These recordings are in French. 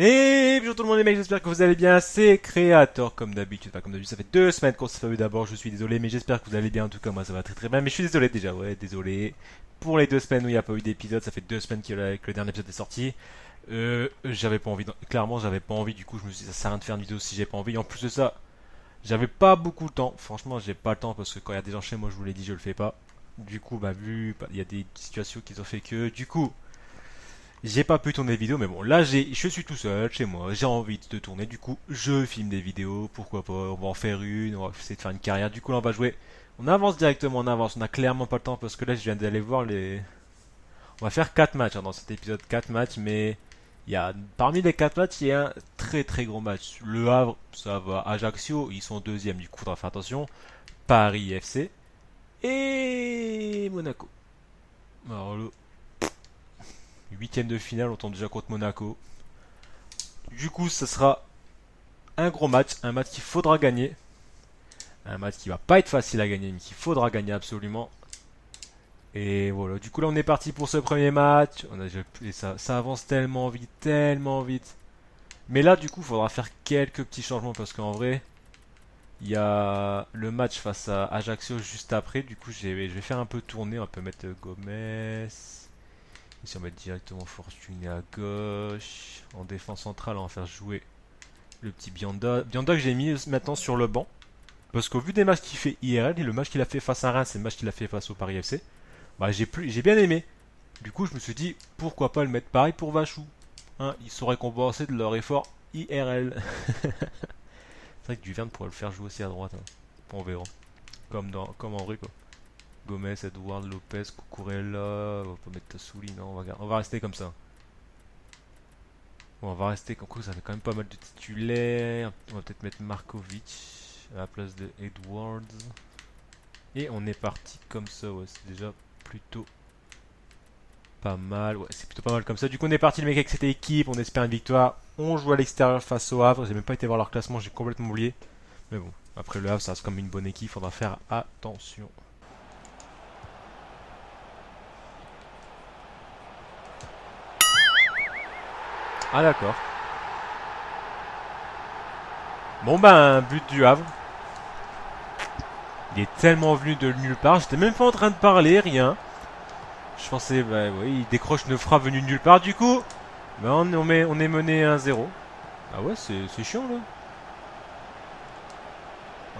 Et bonjour tout le monde les mecs, j'espère que vous allez bien, c'est Creator comme d'habitude, enfin comme d'habitude ça fait 2 semaines qu'on s'est pas vu d'abord, je suis désolé mais j'espère que vous allez bien, en tout cas moi ça va très très bien, mais je suis désolé déjà, ouais désolé, pour les 2 semaines où il n'y a pas eu d'épisode, ça fait 2 semaines que le dernier épisode est sorti, j'avais pas envie, clairement j'avais pas envie, du coup je me suis dit ça sert à rien de faire une vidéo si j'ai pas envie, en plus de ça, j'avais pas beaucoup de temps, franchement j'ai pas le temps parce que quand il y a des gens chez moi je vous l'ai dit je le fais pas, du coup bah vu, il y a des situations qui ont fait que, du coup... J'ai pas pu tourner des vidéos, mais bon, là je suis tout seul chez moi, j'ai envie de tourner, du coup je filme des vidéos, pourquoi pas, on va en faire une, on va essayer de faire une carrière, du coup là on va jouer, on avance directement, on avance, on a clairement pas le temps parce que là je viens d'aller voir les... On va faire 4 matchs hein, dans cet épisode, 4 matchs, mais il y a, parmi les 4 matchs, il y a un très très gros match. Le Havre, ça va, Ajaccio, ils sont deuxième, du coup faudra faire attention, Paris FC et Monaco. Alors le huitième de finale, on tombe déjà contre Monaco. Du coup, ça sera un gros match, un match qu'il faudra gagner. Un match qui va pas être facile à gagner, mais qu'il faudra gagner absolument. Et voilà, du coup là on est parti pour ce premier match. Et ça avance tellement vite, tellement vite. Mais là du coup il faudra faire quelques petits changements parce qu'en vrai, il y a le match face à Ajaccio juste après. Du coup je vais faire un peu tourner, on peut mettre Gomez. Ici on va mettre directement Fortuné à gauche. En défense centrale on va faire jouer le petit Bianda. Bianda que j'ai mis maintenant sur le banc. Parce qu'au vu des matchs qu'il fait IRL, et le match qu'il a fait face à Reims et le match qu'il a fait face au Paris FC, bah j'ai bien aimé. Du coup, je me suis dit, pourquoi pas le mettre pareil pour Vachou. Hein, ils sont récompensés de leur effort IRL. C'est vrai que Duverne pourrait le faire jouer aussi à droite. Hein. On verra. Comme en vrai, quoi. Gomez, Edouard, Lopez, Cucurella. On va pas mettre Tassouli, non, on va rester comme ça. Bon, on va rester comme quoi, ça fait quand même pas mal de titulaires. On va peut-être mettre Markovic à la place de Edwards. Et on est parti comme ça, ouais, c'est déjà plutôt pas mal. Ouais, c'est plutôt pas mal comme ça. Du coup, on est parti, le mec, avec cette équipe. On espère une victoire. On joue à l'extérieur face au Havre. J'ai même pas été voir leur classement, j'ai complètement oublié. Mais bon, après le Havre, ça reste comme une bonne équipe. Faudra faire attention. Ah, d'accord. Bon, ben, but du Havre. Il est tellement venu de nulle part. J'étais même pas en train de parler, rien. Je pensais, bah oui, il décroche une frappe venue de nulle part. Du coup, bah, on est mené 1-0. Ah ouais, c'est chiant là.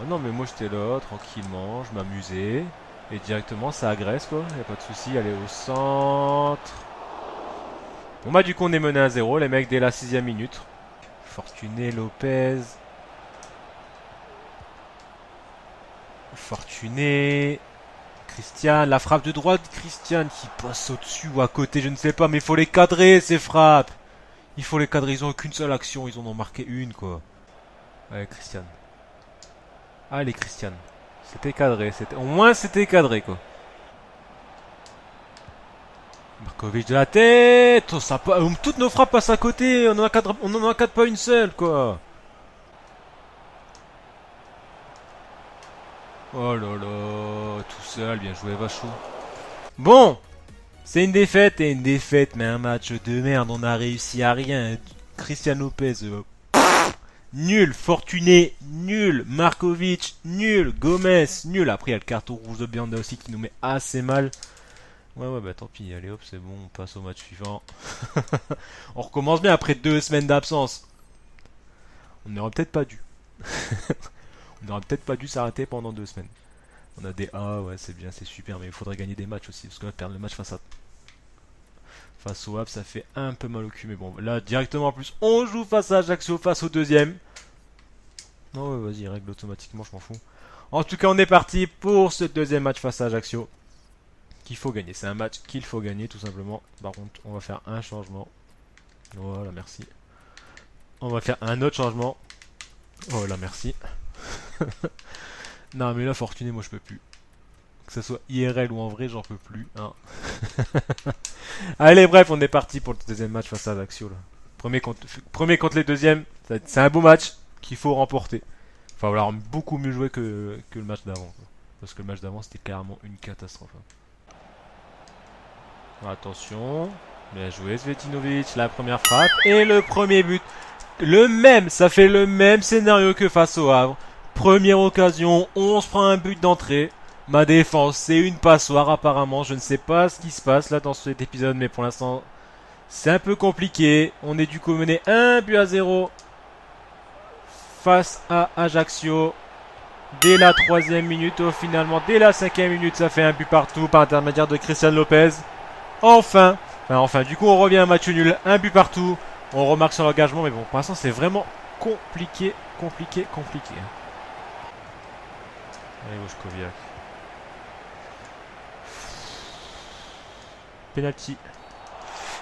Ah non, mais moi j'étais là, tranquillement, je m'amusais. Et directement, ça agresse quoi, y a pas de souci, allez au centre. Bon bah, du coup, on est mené 1-0, les mecs, dès la 6ème minute. Fortuné, Lopez. Fortuné. Christian, la frappe de droite, Christian qui passe au-dessus ou à côté, je ne sais pas, mais il faut les cadrer ces frappes. Il faut les cadrer, ils ont qu'une seule action, ils en ont marqué une quoi. Ouais, Christian. Allez, Christian. C'était cadré, au moins c'était cadré quoi. Markovic de la tête, oh, toutes nos frappes passent à côté, on en a quatre pas une seule quoi. Oh là là, tout seul, bien joué Vachou. Bon, c'est une défaite et une défaite, mais un match de merde, on a réussi à rien. Christian Lopez, nul, Fortuné, nul, Markovic, nul, Gomez, nul. Après il y a le carton rouge de Bianda aussi qui nous met assez mal. Ouais, bah tant pis, allez hop, c'est bon, on passe au match suivant. On recommence bien après 2 semaines d'absence. On n'aurait peut-être pas dû. On n'aurait peut-être pas dû s'arrêter pendant 2 semaines. On a des A, ouais, c'est bien, c'est super, mais il faudrait gagner des matchs aussi, parce que là, perdre le match face au Havre, ça fait un peu mal au cul, mais bon, là, directement en plus, on joue face à Ajaccio, face au deuxième. Non, ouais, vas-y, règle automatiquement, je m'en fous. En tout cas, on est parti pour ce deuxième match face à Ajaccio. Qu'il faut gagner, c'est un match qu'il faut gagner, tout simplement. Par contre, on va faire un changement. Voilà, merci. On va faire un autre changement. Voilà, merci. Non, mais là, Fortuné, moi, je peux plus. Que ce soit IRL ou en vrai, j'en peux plus. Hein. Allez, bref, on est parti pour le deuxième match face à Ajaccio. Là. Premier contre les deuxièmes. C'est un beau match qu'il faut remporter. Il va falloir beaucoup mieux jouer que le match d'avant. Parce que le match d'avant, c'était carrément une catastrophe. Hein. Attention. Bien joué Svetinovic, la première frappe et le premier but. Le même, ça fait le même scénario que face au Havre. Première occasion, on se prend un but d'entrée. Ma défense, c'est une passoire apparemment. Je ne sais pas ce qui se passe là dans cet épisode, mais pour l'instant, c'est un peu compliqué. On est du coup mené 1-0 face à Ajaccio. Dès la 3e minute, finalement, dès la 5e minute, ça fait un but partout par intermédiaire de Christian Lopez. Enfin, du coup, on revient à un match nul, un but partout. On remarque sur l'engagement, mais bon, pour l'instant, c'est vraiment compliqué. Allez, Wojkowiak. Penalty.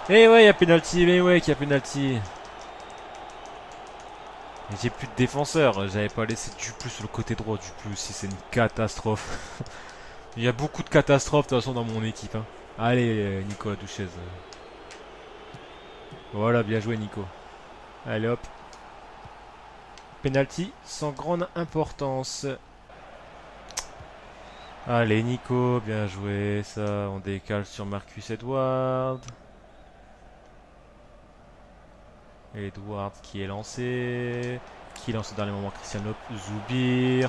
Eh ouais, il y a penalty, mais ouais, qu'il y a penalty. J'ai plus de défenseurs, j'avais pas laissé Duplus sur le côté droit. Duplus, si c'est une catastrophe. Il y a beaucoup de catastrophes de toute façon dans mon équipe. Hein. Allez, Nico Duchesne. Voilà, bien joué, Nico. Allez hop. Penalty sans grande importance. Allez, Nico, bien joué. Ça, on décale sur Marcus Edward. Edward qui est lancé. Qui lance au dernier moment Christian Zoubir.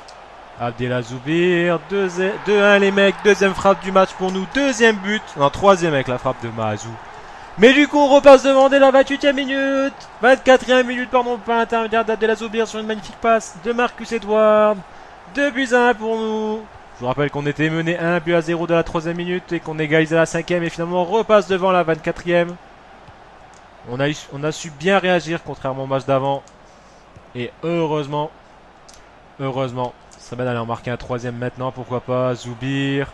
Abdella Zoubir. 2-1 les mecs. Deuxième frappe du match pour nous. Deuxième but. Non, troisième avec la frappe de Mahazou. Mais du coup, on repasse devant dès la 28e minute. 24e minute, pardon, par l'intermédiaire d'Abdella Zoubir sur une magnifique passe de Marcus Edward. 2-1 pour nous. Je vous rappelle qu'on était mené 1-0 de la 3e minute et qu'on égalisait à la 5e et finalement on repasse devant la 24e. On a su bien réagir contrairement au match d'avant. Et heureusement, ça va d'aller en marquer un 3e maintenant, pourquoi pas. Zoubir.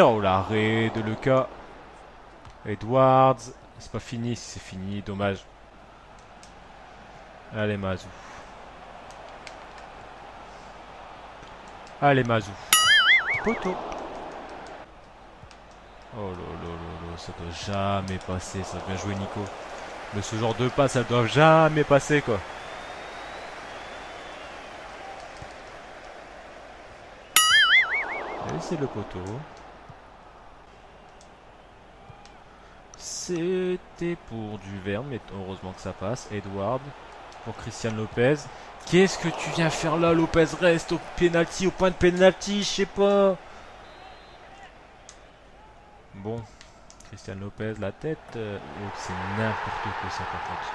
Oh l'arrêt de Lucas. Edwards. C'est pas fini, c'est fini, dommage. Allez Mazou. Poteau. Oh là, ça doit jamais passer, ça. Bien joué Nico. Mais ce genre de passe, ça doit jamais passer quoi. Et c'est le poteau. C'était pour Duverne, mais heureusement que ça passe. Edward pour Christian Lopez. Qu'est-ce que tu viens faire là, Lopez? Reste au penalty, au point de penalty, je sais pas. Bon, Christian Lopez, la tête. C'est n'importe quoi ça par contre.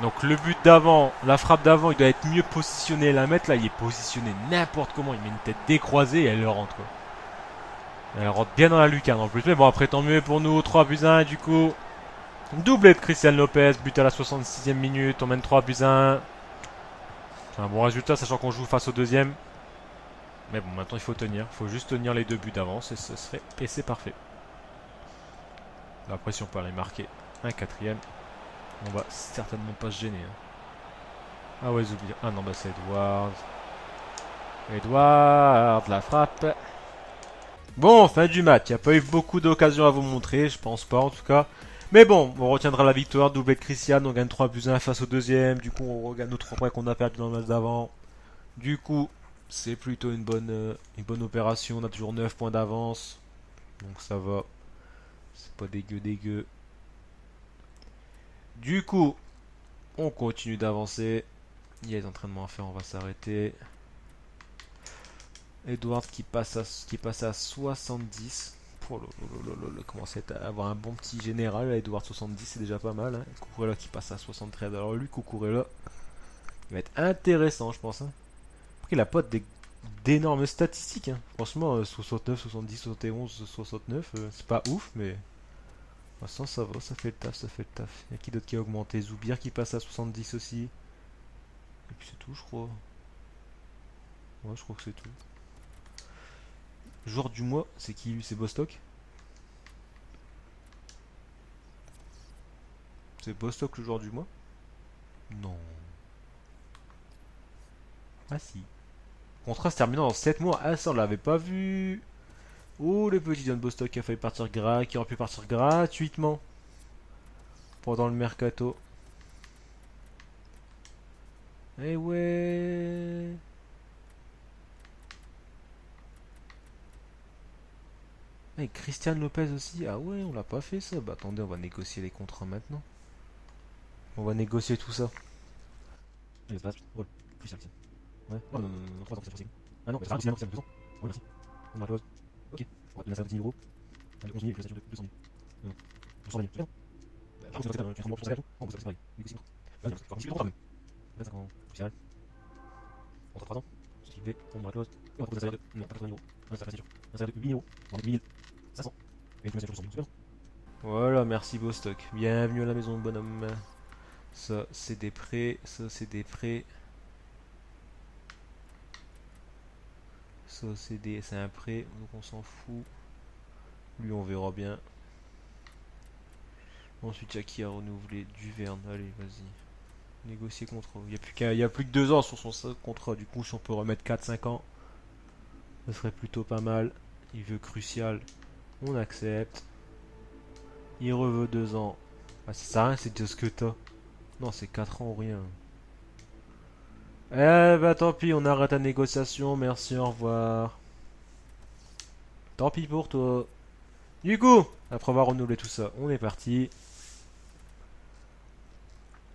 Donc le but d'avant, la frappe d'avant, il doit être mieux positionné. La mettre là, il est positionné n'importe comment. Il met une tête décroisée et elle le rentre quoi. Elle rentre bien dans la lucarne en plus. Mais bon, après tant mieux pour nous. 3-1 du coup. Doublé de Christian Lopez. But à la 66e minute. On mène 3-1. C'est un bon résultat sachant qu'on joue face au deuxième. Mais bon, maintenant il faut tenir. Il faut juste tenir les 2 buts d'avance et c'est parfait. Après, si on peut aller marquer un 4e, on va certainement pas se gêner. Hein. Ah ouais, Zoubir. Ah non, bah c'est Edward. La frappe. Bon, fin du match. Il n'y a pas eu beaucoup d'occasions à vous montrer, je pense pas en tout cas. Mais bon, on retiendra la victoire. Doublé de Christian, on gagne 3-1 face au deuxième. Du coup, on regagne nos 3 points qu'on a perdu dans le match d'avant. Du coup, c'est plutôt une bonne opération. On a toujours 9 points d'avance. Donc ça va. C'est pas dégueu. Du coup, on continue d'avancer. Il y a des entraînements à faire, on va s'arrêter. Edward qui passe à 70. Oh là, commence à avoir un bon petit général. Edward 70, c'est déjà pas mal. Hein. Cucurella qui passe à 73. Alors lui, Cucurella, il va être intéressant, je pense. Hein. Après, il a pas d'énormes statistiques. Hein. Franchement, 69, 70, 71, 69, c'est pas ouf, mais pour l'instant ça va, ça fait le taf. Il y a qui d'autre qui a augmenté? Zoubir qui passe à 70 aussi. Et puis c'est tout, je crois. Ouais, je crois que c'est tout. Joueur du mois, c'est qui lui? C'est Bostock? C'est Bostock le joueur du mois? Non. Ah si. Contrat se terminant dans 7 mois. Ah ça on l'avait pas vu. Oh le petit John Bostock qui a failli partir qui aurait pu partir gratuitement pendant le mercato. Eh ouais. Hey, Christian Lopez aussi. Ah ouais, on l'a pas fait ça. Bah attendez, on va négocier les contrats maintenant. On va négocier tout ça. Allez, passe. Ouais. Christian. Ouais. Oh non, non, non, 3 ans, c'est possible. Ah non, mais c'est pas 200. Ouais, merci. On va close. Ok. On va te donner 50 000 euros. Allez, 11 000, je de 200 000. 200 000, c'est bon. Par contre, c'est un bon salaire. Oh, c'est pareil. Négocie. Vas-y, on va discuter quand même. 25 ans. Social. On 3 ans. Ce qui fait, on va close. On va proposer un salaire de 80 000 euros. Un salaire, c'est sûr. Un salaire de 8 000 euros. On va 8 500. Et tu mets ça sur 100 000. Voilà, merci Bostock. Bienvenue à la maison, bonhomme. Ça, c'est des prêts. Ça, c'est des prêts. Ça, c'est un prêt, donc on s'en fout. Lui, on verra bien. Ensuite, il y a qui a renouvelé Duverne. Allez, vas-y. Négocier contrat. Il y a plus que 2 ans sur son contrat. Du coup, si on peut remettre 4-5 ans, ça serait plutôt pas mal. Il veut crucial. On accepte. Il reveut 2 ans. Ah, ça sert à rien, c'est déjà ce que t'as. Non, c'est 4 ans ou rien. Eh bah tant pis, on arrête la négociation. Merci, au revoir. Tant pis pour toi. Du coup, après avoir renouvelé tout ça, on est parti.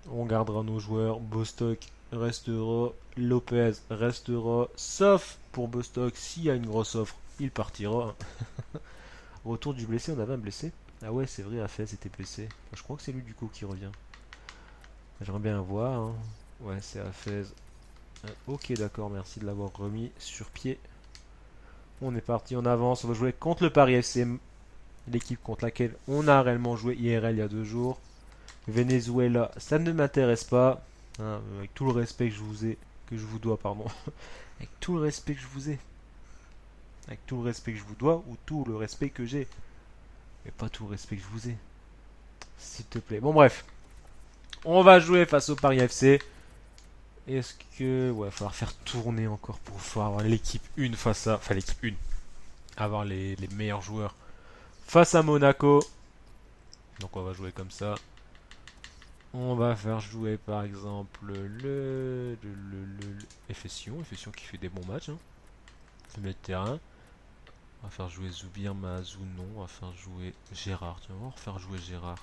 On gardera nos joueurs. Bostock restera. Lopez restera. Sauf pour Bostock, s'il y a une grosse offre, il partira. Retour du blessé, on avait un blessé. Ah ouais, c'est vrai, Afez était blessé. Je crois que c'est lui du coup qui revient. J'aimerais bien voir. Hein. Ouais, c'est Afez. Ok, d'accord, merci de l'avoir remis sur pied. On est parti, on avance. On va jouer contre le Paris FC, l'équipe contre laquelle on a réellement joué IRL il y a 2 jours. Venezuela, ça ne m'intéresse pas. Hein, avec tout le respect que je vous ai, que je vous dois, pardon. Avec tout le respect que je vous ai. Avec tout le respect que je vous dois ou tout le respect que j'ai. Mais pas tout le respect que je vous ai. S'il te plaît. Bon, bref. On va jouer face au Paris FC. Est-ce que... Ouais, il va falloir faire tourner encore pour pouvoir avoir l'équipe 1 face à... Enfin, l'équipe 1. Avoir les meilleurs joueurs face à Monaco. Donc on va jouer comme ça. On va faire jouer par exemple le Efession qui fait des bons matchs. Hein. Le milieu de terrain. On va faire jouer Zoubir, Mahazou, non. On va faire jouer Gérard. Tiens, on va refaire jouer Gérard.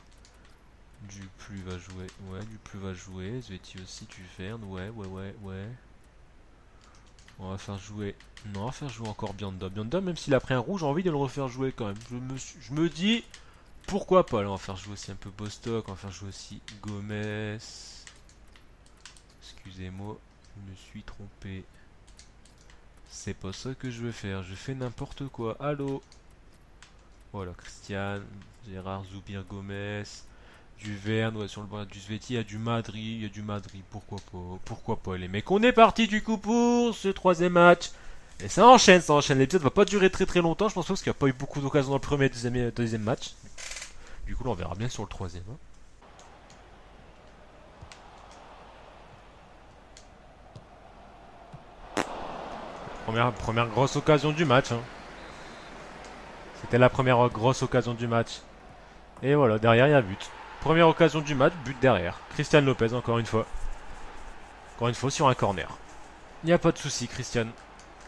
Duplu va jouer. Ouais, Duplu va jouer. Zveti aussi, Duverne. Ouais. On va faire jouer. Non, on va faire jouer encore Bianda. Bianda, même s'il a pris un rouge, j'ai envie de le refaire jouer quand même. Je me dis, pourquoi pas. Là, on va faire jouer aussi un peu Bostock. On va faire jouer aussi Gomez. Excusez-moi, je me suis trompé. C'est pas ça que je veux faire. Je fais n'importe quoi. Allô. Voilà, Christian, Gérard, Zoubir, Gomez. Duverne, ouais, sur le bord du Sveti, il y a du Madrid, pourquoi pas les mecs. On est parti du coup pour ce 3ème match. Et ça enchaîne. L'épisode va pas durer très longtemps, je pense, parce qu'il n'y a pas eu beaucoup d'occasions dans le premier et deuxième match. Du coup, là, on verra bien sur le 3ème. Hein. Première grosse occasion du match. Hein. C'était la première grosse occasion du match. Et voilà, derrière, il y a but. Première occasion du match, but derrière. Christian Lopez, encore une fois. Encore une fois, sur un corner. Il n'y a pas de souci, Christian.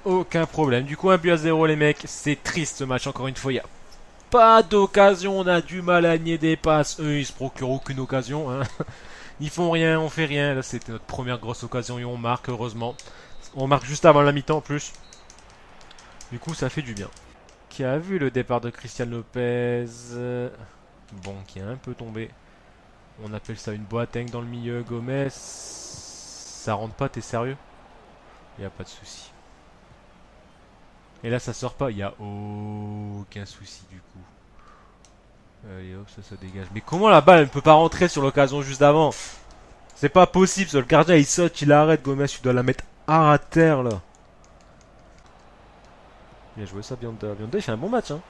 Aucun problème. Du coup, 1-0, les mecs. C'est triste ce match, encore une fois. Il n'y a pas d'occasion. On a du mal à nier des passes. Eux, ils se procurent aucune occasion. Hein. Ils font rien, on fait rien. Là, c'était notre première grosse occasion et on marque, heureusement. On marque juste avant la mi-temps en plus. Du coup, ça fait du bien. Qui a vu le départ de Christian Lopez. Bon, qui est un peu tombé. On appelle ça une Boateng dans le milieu. Gomez. Ça rentre pas, t'es sérieux? Il n'y a pas de souci. Et là, ça sort pas. Il n'y a aucun souci du coup. Allez hop, ça dégage. Mais comment la balle ne peut pas rentrer sur l'occasion juste avant? C'est pas possible. Le gardien il saute, il arrête. Gomez, tu dois la mettre à terre là. Bien joué ça, Bianda. Bianda il fait un bon match. Hein.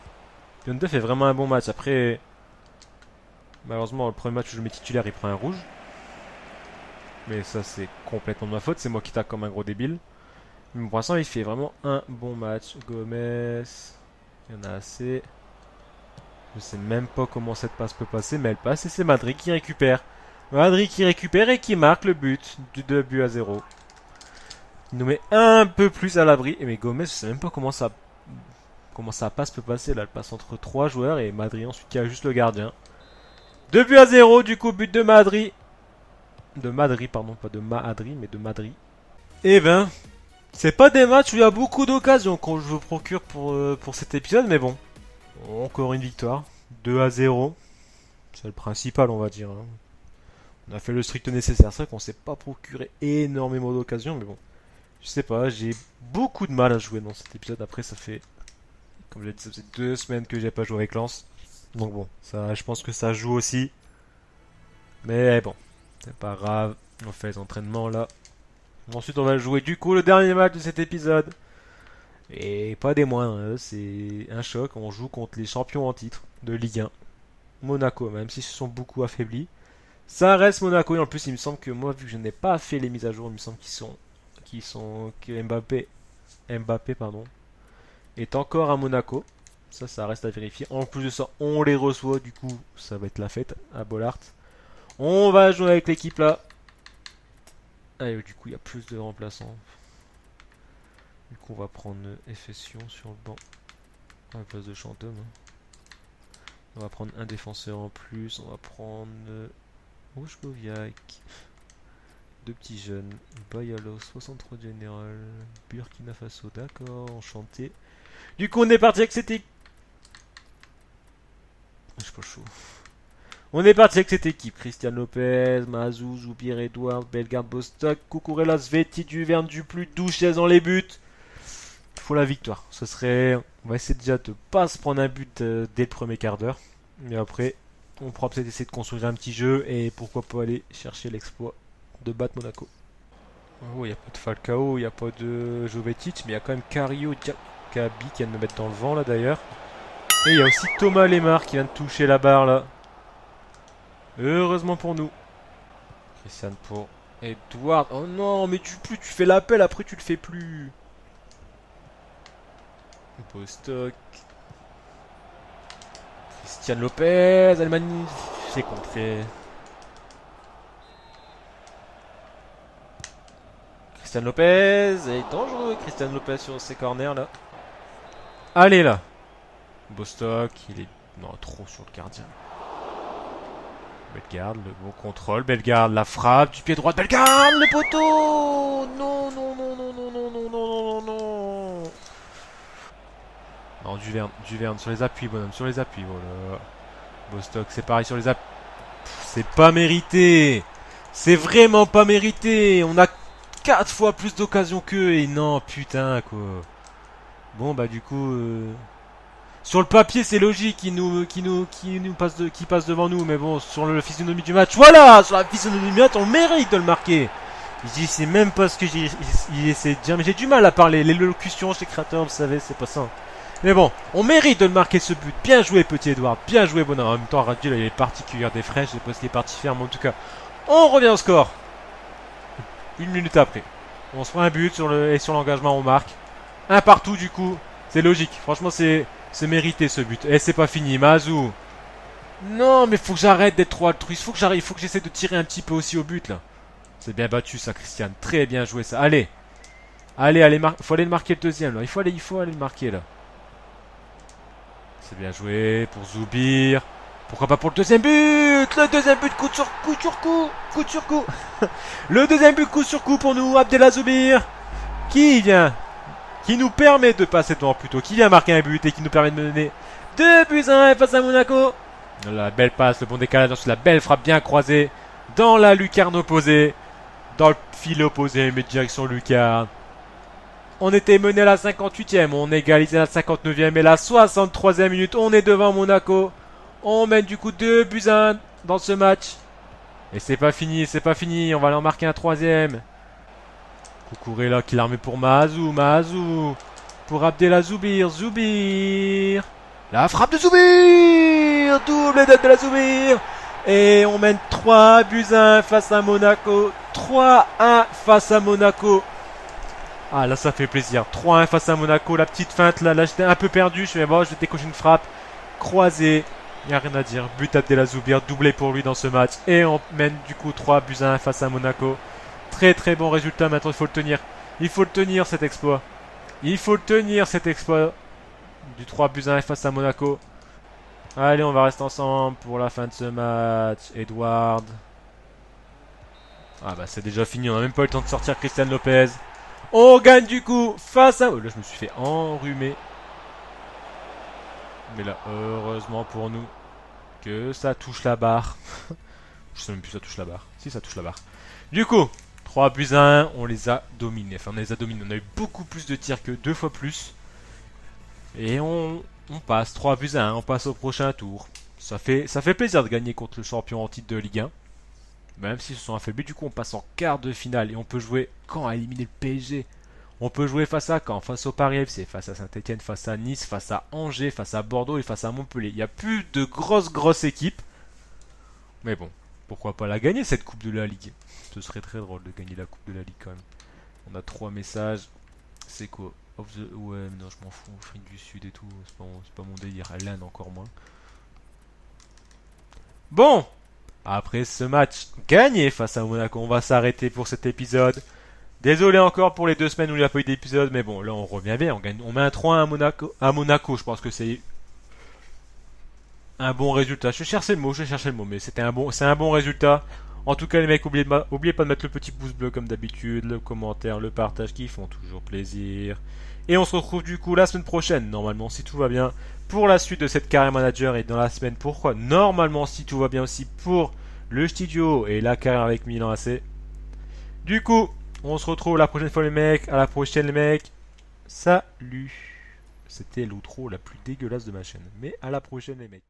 Bianda fait vraiment un bon match. Après, malheureusement, le premier match où je mets titulaire, il prend un rouge. Mais ça, c'est complètement de ma faute. C'est moi qui tape comme un gros débile. Mais pour l'instant, il fait vraiment un bon match. Gomez. Il y en a assez. Je sais même pas comment cette passe peut passer, mais elle passe et c'est Madrid qui récupère. Madrid qui récupère et qui marque le but du 2-0. Il nous met un peu plus à l'abri. Mais Gomez, je sais même pas comment ça comment sa passe peut passer là. Elle passe entre 3 joueurs et Madrid ensuite qui a juste le gardien. 2-0 du coup, but de Madrid. De Madrid, pardon, pas de Mahadri, mais de Madrid. Eh ben, c'est pas des matchs où il y a beaucoup d'occasions qu'on je vous procure pour cet épisode, mais bon. Encore une victoire. 2-0. C'est le principal, on va dire. Hein. On a fait le strict nécessaire. C'est vrai qu'on s'est pas procuré énormément d'occasions, mais bon. Je sais pas, j'ai beaucoup de mal à jouer dans cet épisode. Après, ça fait, comme j'ai dit, ça faisait 2 semaines que j'ai pas joué avec Lance. Donc bon, ça, je pense que ça joue aussi. Mais bon, c'est pas grave. On fait les entraînements là. Ensuite, on va jouer du coup le dernier match de cet épisode. Et pas des moindres, hein, c'est un choc. On joue contre les champions en titre de Ligue 1. Monaco, même s'ils se sont beaucoup affaiblis. Ça reste Monaco. Et en plus, il me semble que moi, vu que je n'ai pas fait les mises à jour, il me semble que Mbappé, pardon, est encore à Monaco. Ça reste à vérifier. En plus de ça, on les reçoit. Du coup, ça va être la fête à Bollard. On va jouer avec l'équipe là. Ah, du coup, il y a plus de remplaçants. Du coup, on va prendre Efession sur le banc à la place de Chantôme. On va prendre un défenseur en plus. On va prendre Rouchkoviak. 2 petits jeunes. Bayalo, 63 général. Burkina Faso, d'accord, enchanté. Du coup, on est parti avec cette équipe. Je suis pas chaud. On est parti avec cette équipe. Christian Lopez, Mazou, Zoubir, Edouard, Bellegarde, Bostock, Cucurella, Sveti, Duverne, Duplu, Douchez dans les buts. Il faut la victoire. Ce serait. On va essayer déjà de pas se prendre un but dès le premier quart d'heure. Mais après, on pourra peut-être essayer de construire un petit jeu et pourquoi pas aller chercher l'exploit de battre Monaco. Oh, il n'y a pas de Falcao, il n'y a pas de Jovetic, mais il y a quand même Cario Diakabi qui vient de me mettre dans le vent là d'ailleurs. Et il y a aussi Thomas Lemar qui vient de toucher la barre là. Heureusement pour nous. Christian pour Edouard. Oh non, mais tu fais l'appel, après tu le fais plus. Bostock. Christian Lopez, Allemagne. C'est contré. Christian Lopez est dangereux. Christian Lopez sur ses corners là. Allez là. Bostock, il est. Non, trop sur le gardien. Bellegarde, le bon contrôle. Bellegarde, la frappe du pied droit. Bellegarde, le poteau. Non, non, non, non, non, non, non, non, non, non. Non, Duverne sur les appuis, bonhomme, sur les appuis. Voilà. Bostock, c'est pareil sur les appuis. C'est pas mérité. C'est vraiment pas mérité. On a 4 fois plus d'occasions qu'eux. Et non, putain, quoi. Bon, bah, du coup. Sur le papier, c'est logique qui passe devant nous, mais bon, sur le physionomie du match, voilà, sur la physionomie du match, on mérite de le marquer. Je sais même pas ce que il essaie de dire, mais j'ai du mal à parler. L'élocution chez créateurs, vous savez, c'est pas ça. Mais bon, on mérite de le marquer ce but. Bien joué, petit Edouard, bien joué, bonhomme. En même temps, Radil, il est parti cueillir des fraîches, je sais pas ce qu'il est parti faire, mais en tout cas, on revient au score. 1 minute après, on se prend un but et sur l'engagement, on marque. Un partout, du coup, c'est logique. Franchement, c'est mérité ce but. Et c'est pas fini, Mazou. Non, mais faut que j'arrête d'être trop altruiste. Il faut que j'essaie de tirer un petit peu aussi au but là. C'est bien battu ça, Christian. Très bien joué ça. Allez. Allez, faut aller le marquer le deuxième là. Il faut aller le marquer là. C'est bien joué pour Zoubir. Pourquoi pas pour le deuxième but? Le deuxième but coup sur coup. Le deuxième but coup sur coup pour nous, Abdellah Zoubir. Qui nous permet de passer devant plutôt, qui vient marquer un but et qui nous permet de mener 2-1 face à Monaco. La belle passe, le bon décalage, ensuite la belle frappe bien croisée dans la lucarne opposée, dans le fil opposé, mais direction lucarne. On était mené à la 58e, on égalisait à la 59e et la 63e minute, on est devant Monaco. On mène du coup 2-1 dans ce match. Et c'est pas fini, on va aller en marquer un troisième. Cucurella qui l'a remis pour Mazou. Pour Abdellah Zoubir. La frappe de Zoubir. Double date de la Zoubir. Et on mène 3-1 face à Monaco. 3-1 face à Monaco. Ah là ça fait plaisir. 3-1 face à Monaco. La petite feinte là j'étais un peu perdu. Je me bon, je vais décocher une frappe. Croisée. Il n'y a rien à dire. But Abdellah Zoubir. Doublé pour lui dans ce match. Et on mène du coup 3-1 face à Monaco. Très très bon résultat, maintenant il faut le tenir. Il faut le tenir cet exploit. Du 3-1 face à Monaco. Allez, on va rester ensemble pour la fin de ce match. Edward. Ah bah c'est déjà fini, on a même pas eu le temps de sortir Christian Lopez. On gagne du coup face à... Oh, là je me suis fait enrhumer. Mais là, heureusement pour nous, que ça touche la barre. Je sais même plus si ça touche la barre. Si, ça touche la barre. Du coup, 3-1, on les a dominés. Enfin, on les a dominés. On a eu beaucoup plus de tirs que 2 fois plus. Et on passe 3-1, on passe au prochain tour. Ça fait plaisir de gagner contre le champion en titre de Ligue 1. Même s'ils se sont affaiblis, du coup on passe en quart de finale. Et on peut jouer quand à éliminer le PSG. On peut jouer face à quand? Face au Paris FC, face à Saint-Etienne, face à Nice, face à Angers, face à Bordeaux et face à Montpellier. Il n'y a plus de grosses équipes. Mais bon, pourquoi pas la gagner cette Coupe de la Ligue? Ce serait très drôle de gagner la Coupe de la Ligue quand même. On a 3 messages. C'est quoi? Ouais, mais non, je m'en fous. Afrique du Sud et tout. C'est pas mon délire. L'Inde encore moins. Bon! Après ce match gagné face à Monaco, on va s'arrêter pour cet épisode. Désolé encore pour les 2 semaines où il n'y a pas eu d'épisode, mais bon, là on revient bien. On met un 3-1 à Monaco. Je pense que c'est un bon résultat. Je cherchais le mot, mais c'est un bon résultat. En tout cas, les mecs, oubliez pas de mettre le petit pouce bleu comme d'habitude, le commentaire, le partage qui font toujours plaisir. Et on se retrouve du coup la semaine prochaine, normalement, si tout va bien, pour la suite de cette carrière manager. Et dans la semaine, pourquoi? Normalement, si tout va bien aussi, pour le studio et la carrière avec Milan AC. Du coup, on se retrouve la prochaine fois, les mecs. À la prochaine, les mecs. Salut. C'était l'outro la plus dégueulasse de ma chaîne. Mais à la prochaine, les mecs.